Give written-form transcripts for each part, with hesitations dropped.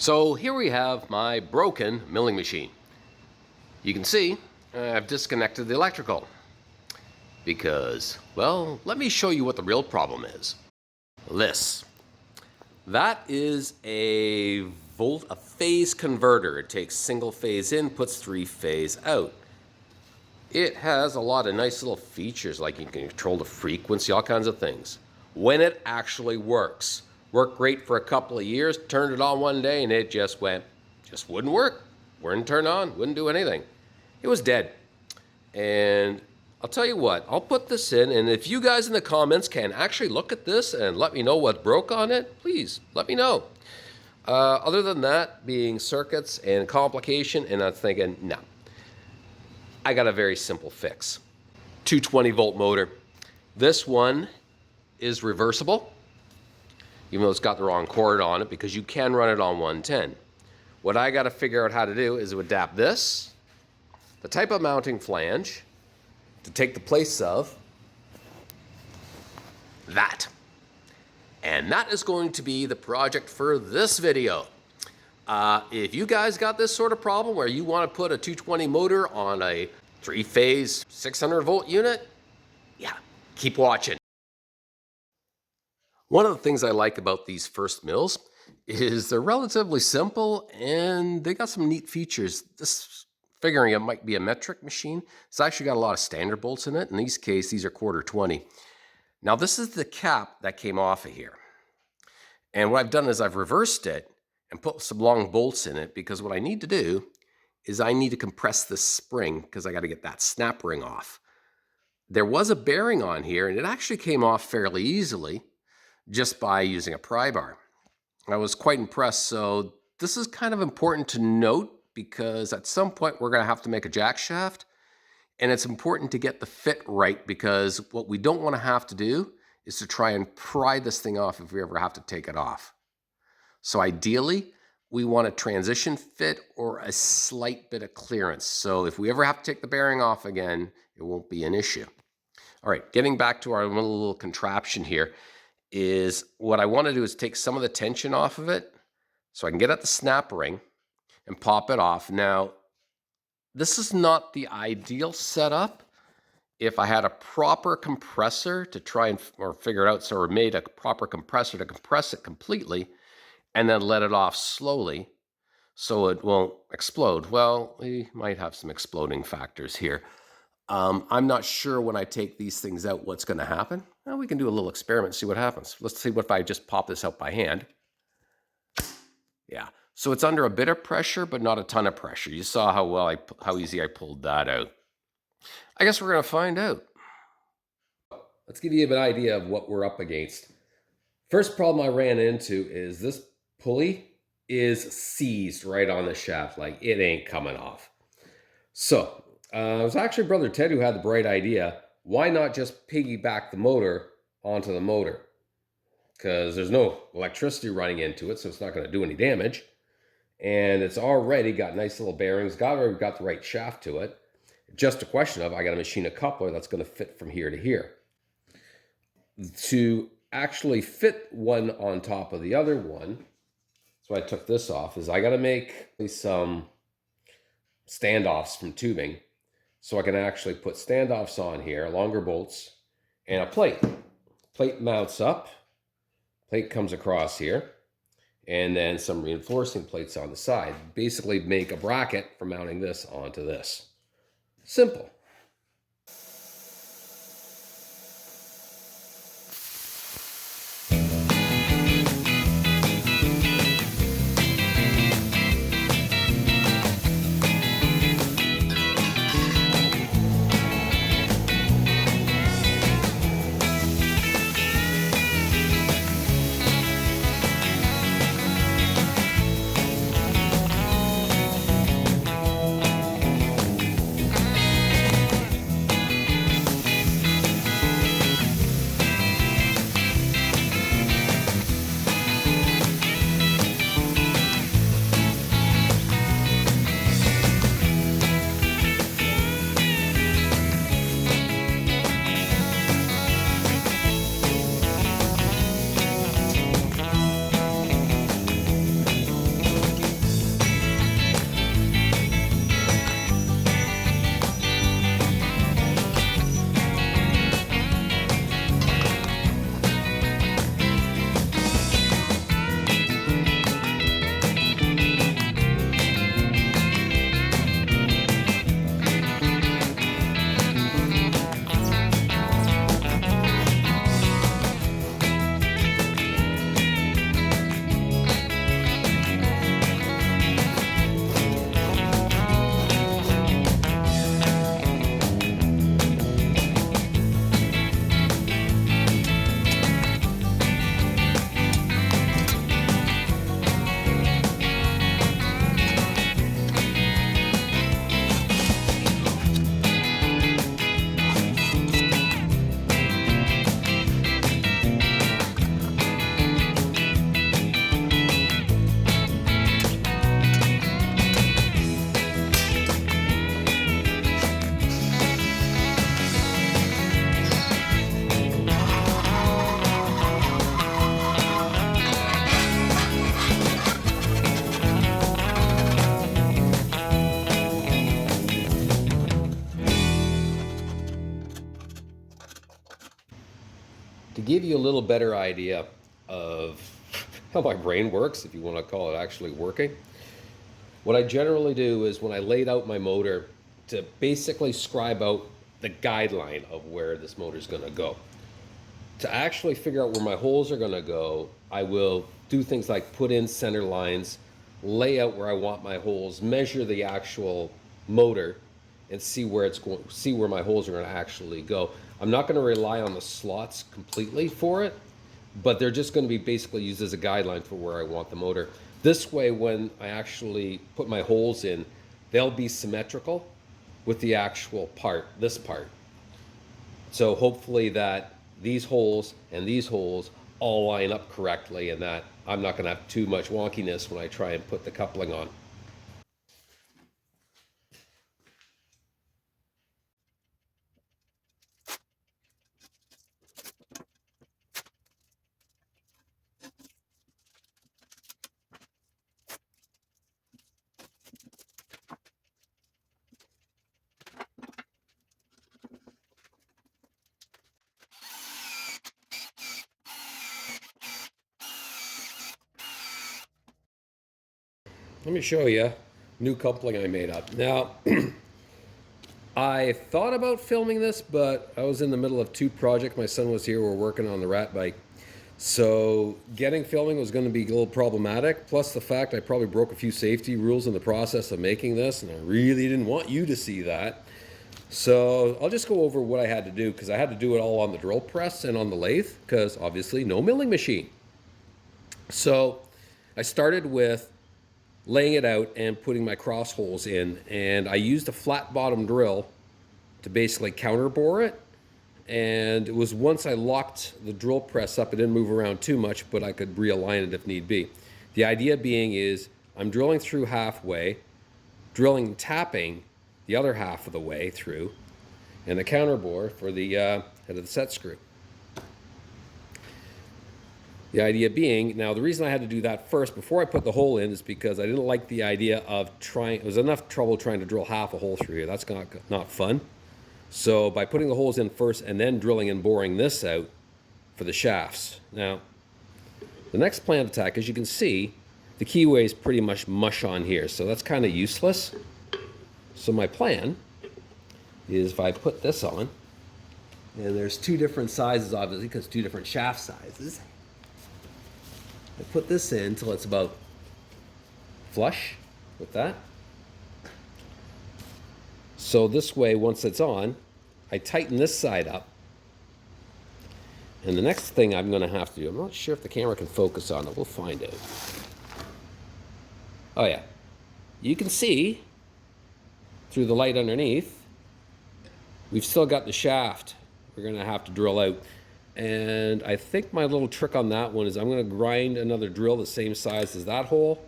So here we have my broken milling machine. You can see I've disconnected the electrical because, well, let me show you what the real problem is. That is a phase converter. It takes single phase in, puts 3-phase out. It has a lot of nice little features, like you can control the frequency, all kinds of things. When it actually works. Worked great for a couple of years, turned it on one day and it just wouldn't work. Wouldn't turn on, wouldn't do anything. It was dead. And I'll tell you what, I'll put this in, and if you guys in the comments can actually look at this and let me know what broke on it, please let me know. Other than that, being circuits and complication, and I'm thinking, no. I got a very simple fix. 220 volt motor. This one is reversible, even though it's got the wrong cord on it, because you can run it on 110. What I got to figure out how to do is to adapt this, the type of mounting flange, to take the place of that. And that is going to be the project for this video. If you guys got this sort of problem where you want to put a 220 motor on a 3-phase 600 volt unit, yeah, keep watching. One of the things I like about these First mills is they're relatively simple and they got some neat features. This, figuring it might be a metric machine, it's actually got a lot of standard bolts in it. In these cases, these are 1/4-20. Now this is the cap that came off of here. And what I've done is I've reversed it and put some long bolts in it, because what I need to do is I need to compress this spring because I got to get that snap ring off. There was a bearing on here and it actually came off fairly easily just by using a pry bar. I was quite impressed. So this is kind of important to note because at some point we're going to have to make a jack shaft, and it's important to get the fit right, because what we don't want to have to do is to try and pry this thing off if we ever have to take it off. So ideally, we want a transition fit or a slight bit of clearance. So if we ever have to take the bearing off again, it won't be an issue. All right, getting back to our little contraption here, is what I want to do is take some of the tension off of it so I can get at the snap ring and pop it off. Now, this is not the ideal setup. If I had a proper compressor to try and figure it out, so we made a proper compressor to compress it completely and then let it off slowly so it won't explode. Well, we might have some exploding factors here. I'm not sure when I take these things out what's going to happen. Well, we can do a little experiment, see what happens. Let's see what if I just pop this out by hand. Yeah, so it's under a bit of pressure, but not a ton of pressure. You saw how easy I pulled that out. I guess we're going to find out. Let's give you an idea of what we're up against. First problem I ran into is this pulley is seized right on the shaft, like it ain't coming off. So it was actually Brother Ted who had the bright idea. Why not just piggyback the motor onto the motor? Because there's no electricity running into it, so it's not going to do any damage. And it's already got nice little bearings, got the right shaft to it. Just a question of, I got to machine a coupler that's going to fit from here to here. To actually fit one on top of the other one, so I took this off, is I got to make some standoffs from tubing. So I can actually put standoffs on here, longer bolts, and a plate. Plate mounts up, plate comes across here, and then some reinforcing plates on the side. Basically make a bracket for mounting this onto this. Simple. give you a little better idea of how my brain works, if you want to call it actually working, what I generally do is when I laid out my motor to basically scribe out the guideline of where this motor is going to go. To actually figure out where my holes are going to go, I will do things like put in center lines, lay out where I want my holes, measure the actual motor, and see where it's going, see where my holes are going to actually go. I'm not going to rely on the slots completely for it, but they're just going to be basically used as a guideline for where I want the motor. This way, when I actually put my holes in, they'll be symmetrical with the actual part, this part. So hopefully that these holes and these holes all line up correctly, and that I'm not going to have too much wonkiness when I try and put the coupling on. Let me show you new coupling I made up. Now, I thought about filming this, but I was in the middle of two projects. My son was here. We're working on the rat bike. So getting filming was going to be a little problematic. Plus the fact I probably broke a few safety rules in the process of making this, and I really didn't want you to see that. So I'll just go over what I had to do, because I had to do it all on the drill press and on the lathe, because obviously no milling machine. So I started with laying it out and putting my cross holes in, and I used a flat bottom drill to basically counter bore it. And it was once I locked the drill press up, it didn't move around too much, but I could realign it if need be. The idea being is I'm drilling through halfway, drilling and tapping the other half of the way through, and the counter bore for the head of the set screw. The idea being, now the reason I had to do that first before I put the hole in is because I didn't like the idea of trying, it was enough trouble trying to drill half a hole through here. That's not fun. So by putting the holes in first and then drilling and boring this out for the shafts. Now, the next plan of attack, as you can see, the keyway is pretty much mush on here. So that's kind of useless. So my plan is if I put this on, and there's two different sizes obviously because two different shaft sizes. I put this in until it's about flush with that. So this way, once it's on, I tighten this side up. And the next thing I'm going to have to do, I'm not sure if the camera can focus on it. We'll find out. Oh yeah. You can see through the light underneath, we've still got the shaft we're going to have to drill out. And I think my little trick on that one is I'm going to grind another drill the same size as that hole,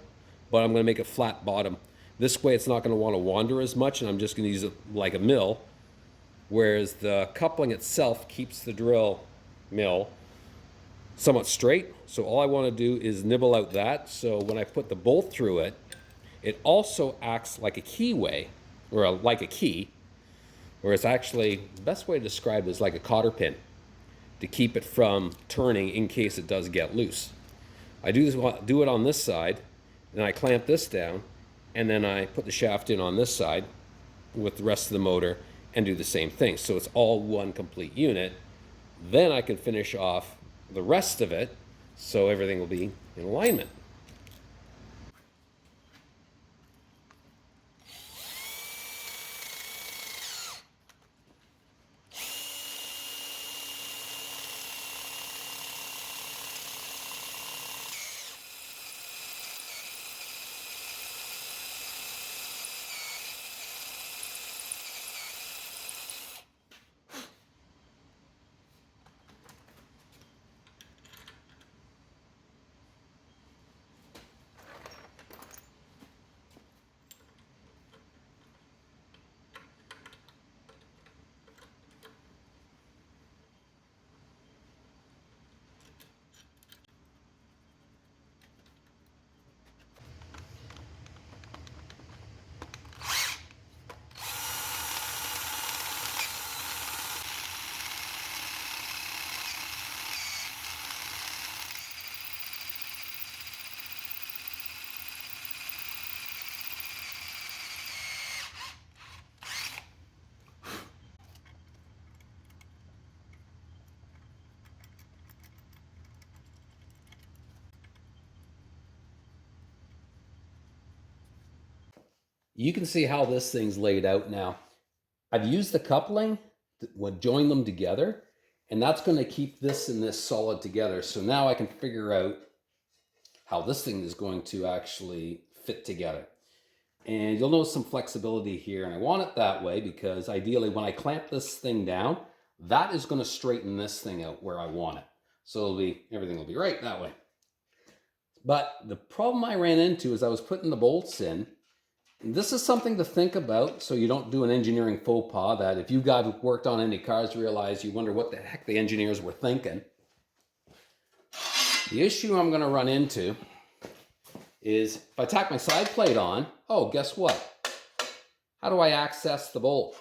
but I'm going to make it flat bottom. This way it's not going to want to wander as much, and I'm just going to use it like a mill, whereas the coupling itself keeps the drill mill somewhat straight. So all I want to do is nibble out that, so when I put the bolt through it, it also acts like a keyway, or like a key, where it's actually, the best way to describe it is like a cotter pin, to keep it from turning in case it does get loose. I do it on this side, and I clamp this down, and then I put the shaft in on this side with the rest of the motor and do the same thing. So it's all one complete unit. Then I can finish off the rest of it so everything will be in alignment. You can see how this thing's laid out now. I've used the coupling to join them together, and that's going to keep this and this solid together. So now I can figure out how this thing is going to actually fit together. And you'll notice some flexibility here, and I want it that way because ideally when I clamp this thing down, that is going to straighten this thing out where I want it. So everything will be right that way. But the problem I ran into is I was putting the bolts in. And this is something to think about so you don't do an engineering faux pas that if you guys worked on any cars realize you wonder what the heck the engineers were thinking. The issue I'm going to run into is if I tack my side plate on, oh, guess what? How do I access the bolt?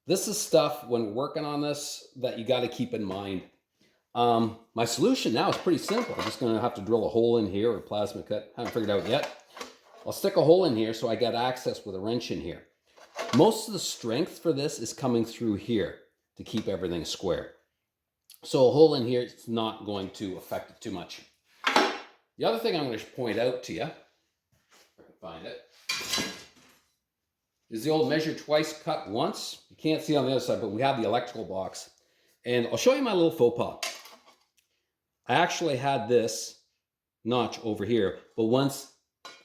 This is stuff when working on this that you got to keep in mind. My solution now is pretty simple. I'm just going to have to drill a hole in here or plasma cut. Haven't figured it out yet. I'll stick a hole in here so I get access with a wrench in here. Most of the strength for this is coming through here to keep everything square. So a hole in here is not going to affect it too much. The other thing I'm going to point out to you, if I can find it, is the old measure twice, cut once. You can't see on the other side, but we have the electrical box. And I'll show you my little faux pas. I actually had this notch over here, but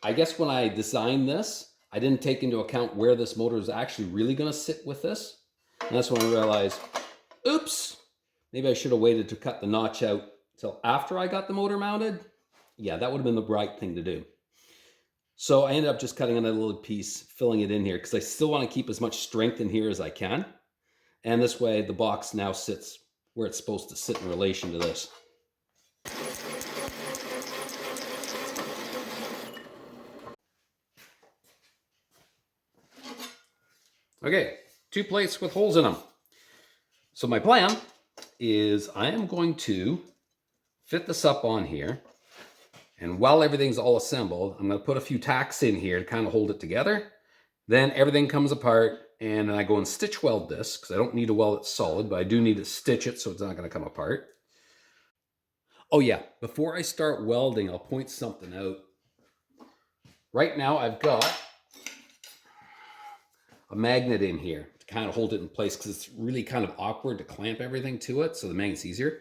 I guess when I designed this, I didn't take into account where this motor is actually really going to sit with this. And that's when I realized, oops, maybe I should have waited to cut the notch out until after I got the motor mounted. Yeah, that would have been the right thing to do. So I ended up just cutting another little piece, filling it in here, because I still want to keep as much strength in here as I can. And this way the box now sits where it's supposed to sit in relation to this. Okay, 2 plates with holes in them. So my plan is I am going to fit this up on here. And while everything's all assembled, I'm going to put a few tacks in here to kind of hold it together. Then everything comes apart and I go and stitch weld this because I don't need to weld it solid, but I do need to stitch it so it's not going to come apart. Oh yeah, before I start welding, I'll point something out. Right now I've got a magnet in here to kind of hold it in place because it's really kind of awkward to clamp everything to it, so the magnet's easier.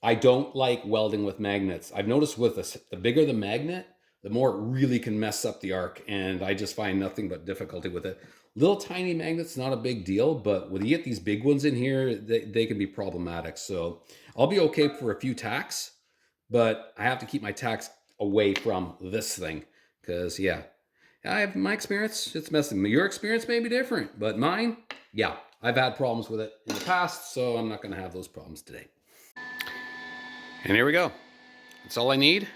I don't like welding with magnets. I've noticed with this, the bigger the magnet, the more it really can mess up the arc, and I just find nothing but difficulty with it. Little tiny magnets, not a big deal, but when you get these big ones in here, they can be problematic. So I'll be okay for a few tacks, but I have to keep my tacks away from this thing because, yeah, I have my experience, it's messing. Your experience may be different, but mine, yeah, I've had problems with it in the past, so I'm not going to have those problems today. And here we go. That's all I need.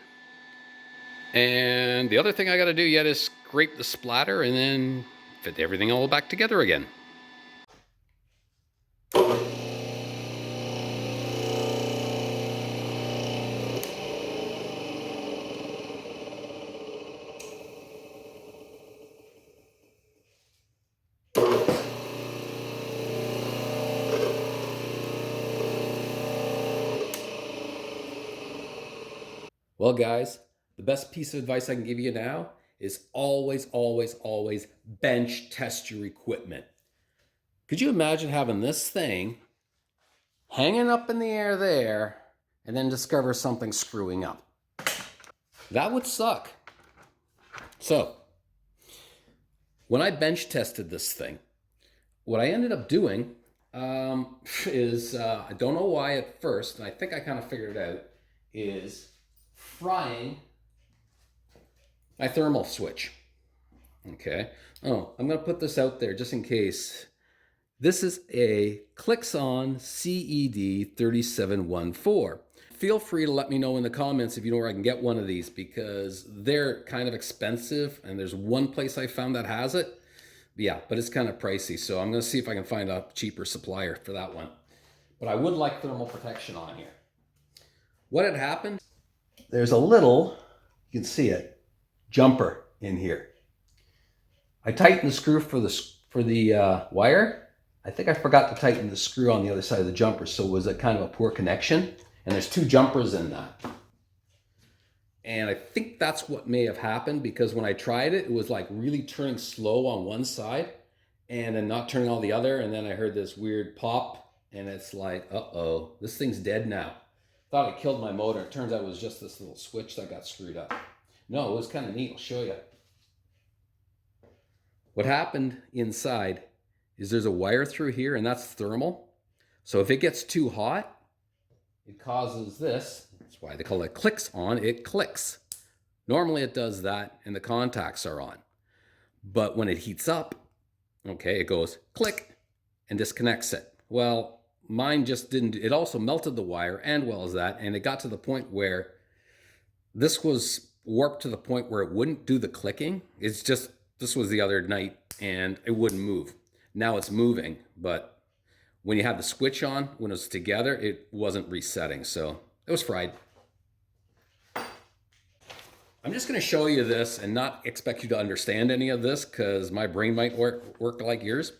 And the other thing I got to do yet is scrape the splatter and then fit everything all back together again. Well, guys, the best piece of advice I can give you now is always, always, always bench test your equipment. Could you imagine having this thing hanging up in the air there and then discover something screwing up? That would suck. So, when I bench tested this thing, what I ended up doing is, I don't know why at first, and I think I kind of figured it out, is frying my thermal switch. Okay. Oh, I'm going to put this out there just in case. This is a Clixon CED 3714. Feel free to let me know in the comments if you know where I can get one of these because they're kind of expensive and there's one place I found that has it. Yeah, but it's kind of pricey. So I'm going to see if I can find a cheaper supplier for that one. But I would like thermal protection on here. What had happened? There's a little, you can see it, jumper in here. I tightened the screw for the wire. I think I forgot to tighten the screw on the other side of the jumper, so it was a kind of a poor connection. And there's 2 jumpers in that. And I think that's what may have happened, because when I tried it, it was like really turning slow on one side and then not turning on the other. And then I heard this weird pop, and it's like, uh-oh, this thing's dead now. Thought I killed my motor. It turns out it was just this little switch that got screwed up. No, it was kind of neat. I'll show you. What happened inside is there's a wire through here, and that's thermal. So if it gets too hot, it causes this. That's why they call it clicks on. It clicks. Normally it does that and the contacts are on. But when it heats up, okay, it goes click and disconnects it. Well, mine just didn't. It also melted the wire and well as that, and it got to the point where this was warped to the point where it wouldn't do the clicking. It's just, this was the other night and it wouldn't move. Now it's moving, but when you had the switch on, when it was together, it wasn't resetting. So it was fried. I'm just going to show you this and not expect you to understand any of this, because my brain might work like yours.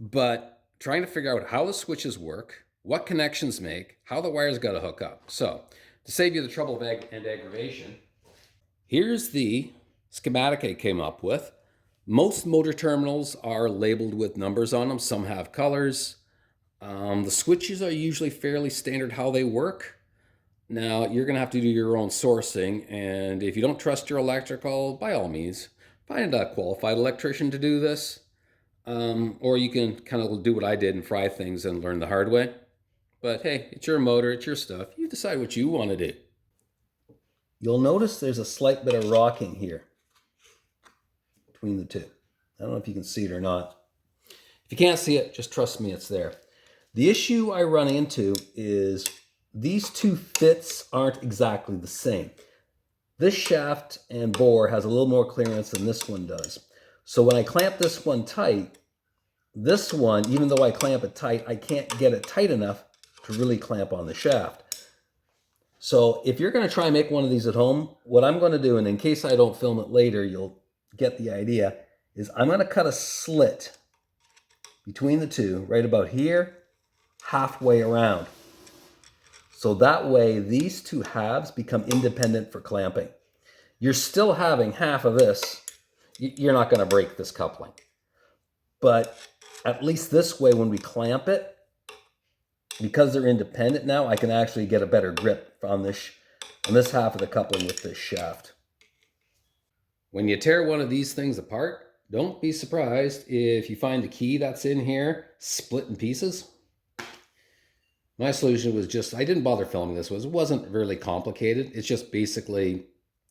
But trying to figure out how the switches work, what connections make, how the wires got to hook up. So to save you the trouble and aggravation, here's the schematic I came up with. Most motor terminals are labeled with numbers on them. Some have colors. The switches are usually fairly standard how they work. Now, you're going to have to do your own sourcing, and if you don't trust your electrical, by all means, find a qualified electrician to do this. Or you can kind of do what I did and fry things and learn the hard way. But hey, it's your motor, it's your stuff. You decide what you want to do. You'll notice there's a slight bit of rocking here between the two. I don't know if you can see it or not. If you can't see it, just trust me, it's there. The issue I run into is these two fits aren't exactly the same. This shaft and bore has a little more clearance than this one does. So when I clamp this one tight, this one, even though I clamp it tight, I can't get it tight enough to really clamp on the shaft. So if you're going to try and make one of these at home, what I'm going to do, and in case I don't film it later, you'll get the idea, is I'm going to cut a slit between the two right about here, halfway around. So that way these two halves become independent for clamping. You're still having half of this. You're not going to break this coupling. But at least this way, when we clamp it, because they're independent now, I can actually get a better grip on this half of the coupling with this shaft. When you tear one of these things apart, don't be surprised if you find the key that's in here split in pieces. My solution was just, I didn't bother filming this. It wasn't really complicated. It's just basically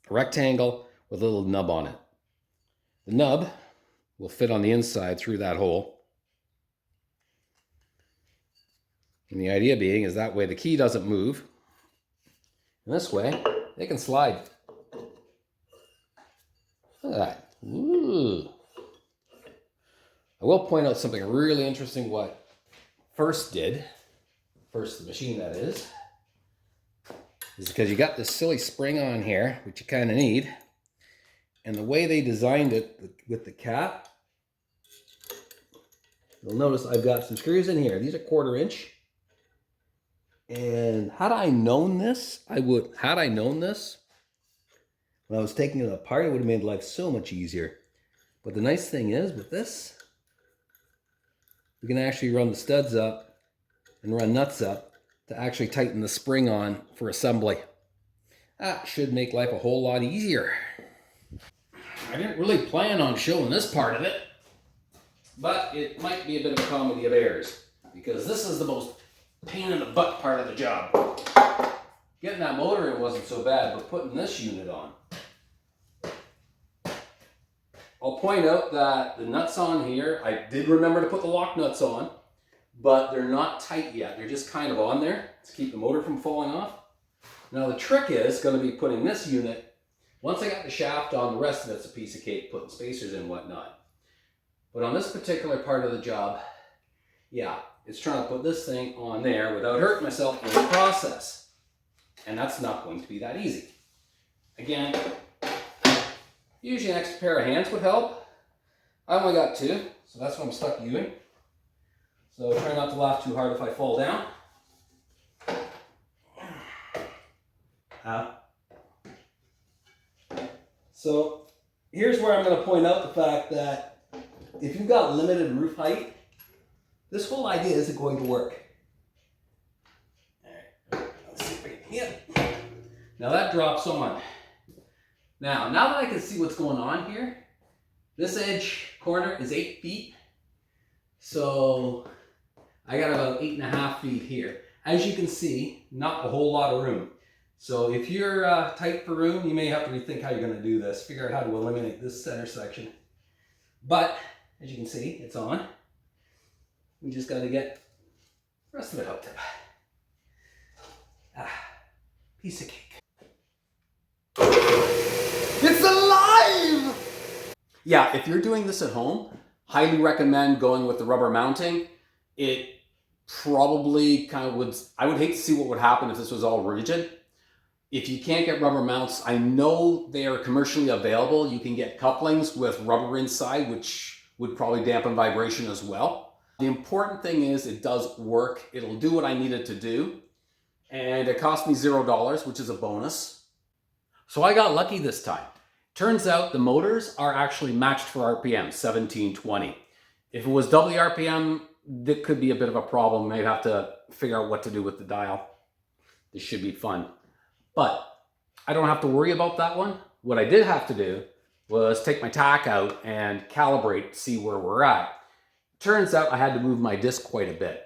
a rectangle with a little nub on it. The nub will fit on the inside through that hole. And the idea being is that way the key doesn't move. And this way, they can slide. Look at that. Ooh. I will point out something really interesting what First did. First, the machine that is because you got this silly spring on here, which you kind of need. And the way they designed it with the cap, you'll notice I've got some screws in here. These are 1/4 inch. And had I known this, when I was taking it apart, it would have made life so much easier. But the nice thing is with this, we can actually run the studs up and run nuts up to actually tighten the spring on for assembly. That should make life a whole lot easier. I didn't really plan on showing this part of it, but it might be a bit of a comedy of errors, because this is the most pain in the butt part of the job. Getting that motor in wasn't so bad, but putting this unit on. I'll point out that the nuts on here, I did remember to put the lock nuts on, but they're not tight yet. They're just kind of on there to keep the motor from falling off. Now the trick is going to be putting this unit, once I got the shaft on, the rest of it's a piece of cake, putting spacers in and whatnot. But on this particular part of the job, yeah, it's trying to put this thing on there without hurting myself in the process. And that's not going to be that easy. Again, usually an extra pair of hands would help. I only got 2, so that's what I'm stuck doing. So try not to laugh too hard if I fall down. So here's where I'm going to point out the fact that if you've got limited roof height, this whole idea isn't going to work. All right, let's see if I can get. Now that drops on. Now that I can see what's going on here, this edge corner is 8 feet. So I got about 8.5 feet here. As you can see, not a whole lot of room. So if you're tight for room, you may have to rethink how you're going to do this. Figure out how to eliminate this center section. But as you can see, it's on. We just got to get the rest of it out there. Piece of cake. It's alive! Yeah, if you're doing this at home, highly recommend going with the rubber mounting. It probably kind of I would hate to see what would happen if this was all rigid. If you can't get rubber mounts, I know they are commercially available. You can get couplings with rubber inside, which would probably dampen vibration as well. The important thing is it does work. It'll do what I need it to do. And it cost me $0, which is a bonus. So I got lucky this time. Turns out the motors are actually matched for RPM, 1720. If it was WRPM, that could be a bit of a problem. I'd have to figure out what to do with the dial. This should be fun. But I don't have to worry about that one. What I did have to do was take my tack out and calibrate, see where we're at. Turns out I had to move my disc quite a bit.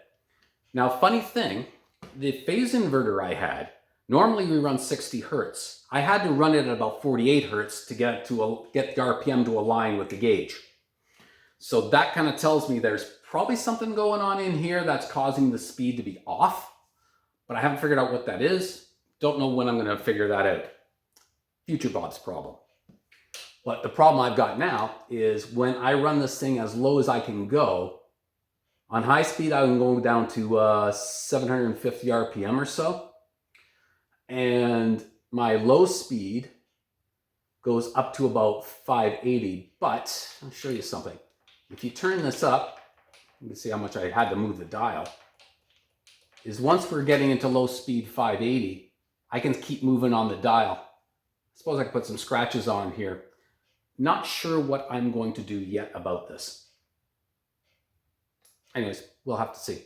Now, funny thing, the phase inverter I had, normally we run 60 hertz. I had to run it at about 48 hertz to get the RPM to align with the gauge. So that kind of tells me there's probably something going on in here that's causing the speed to be off, but I haven't figured out what that is. Don't know when I'm going to figure that out. Future Bob's problem. But the problem I've got now is when I run this thing as low as I can go, on high speed I can go down to 750 RPM or so. And my low speed goes up to about 580. But I'll show you something. If you turn this up, you can see how much I had to move the dial. Is once we're getting into low speed 580, I can keep moving on the dial. I suppose I can put some scratches on here. Not sure what I'm going to do yet about this. Anyways, we'll have to see.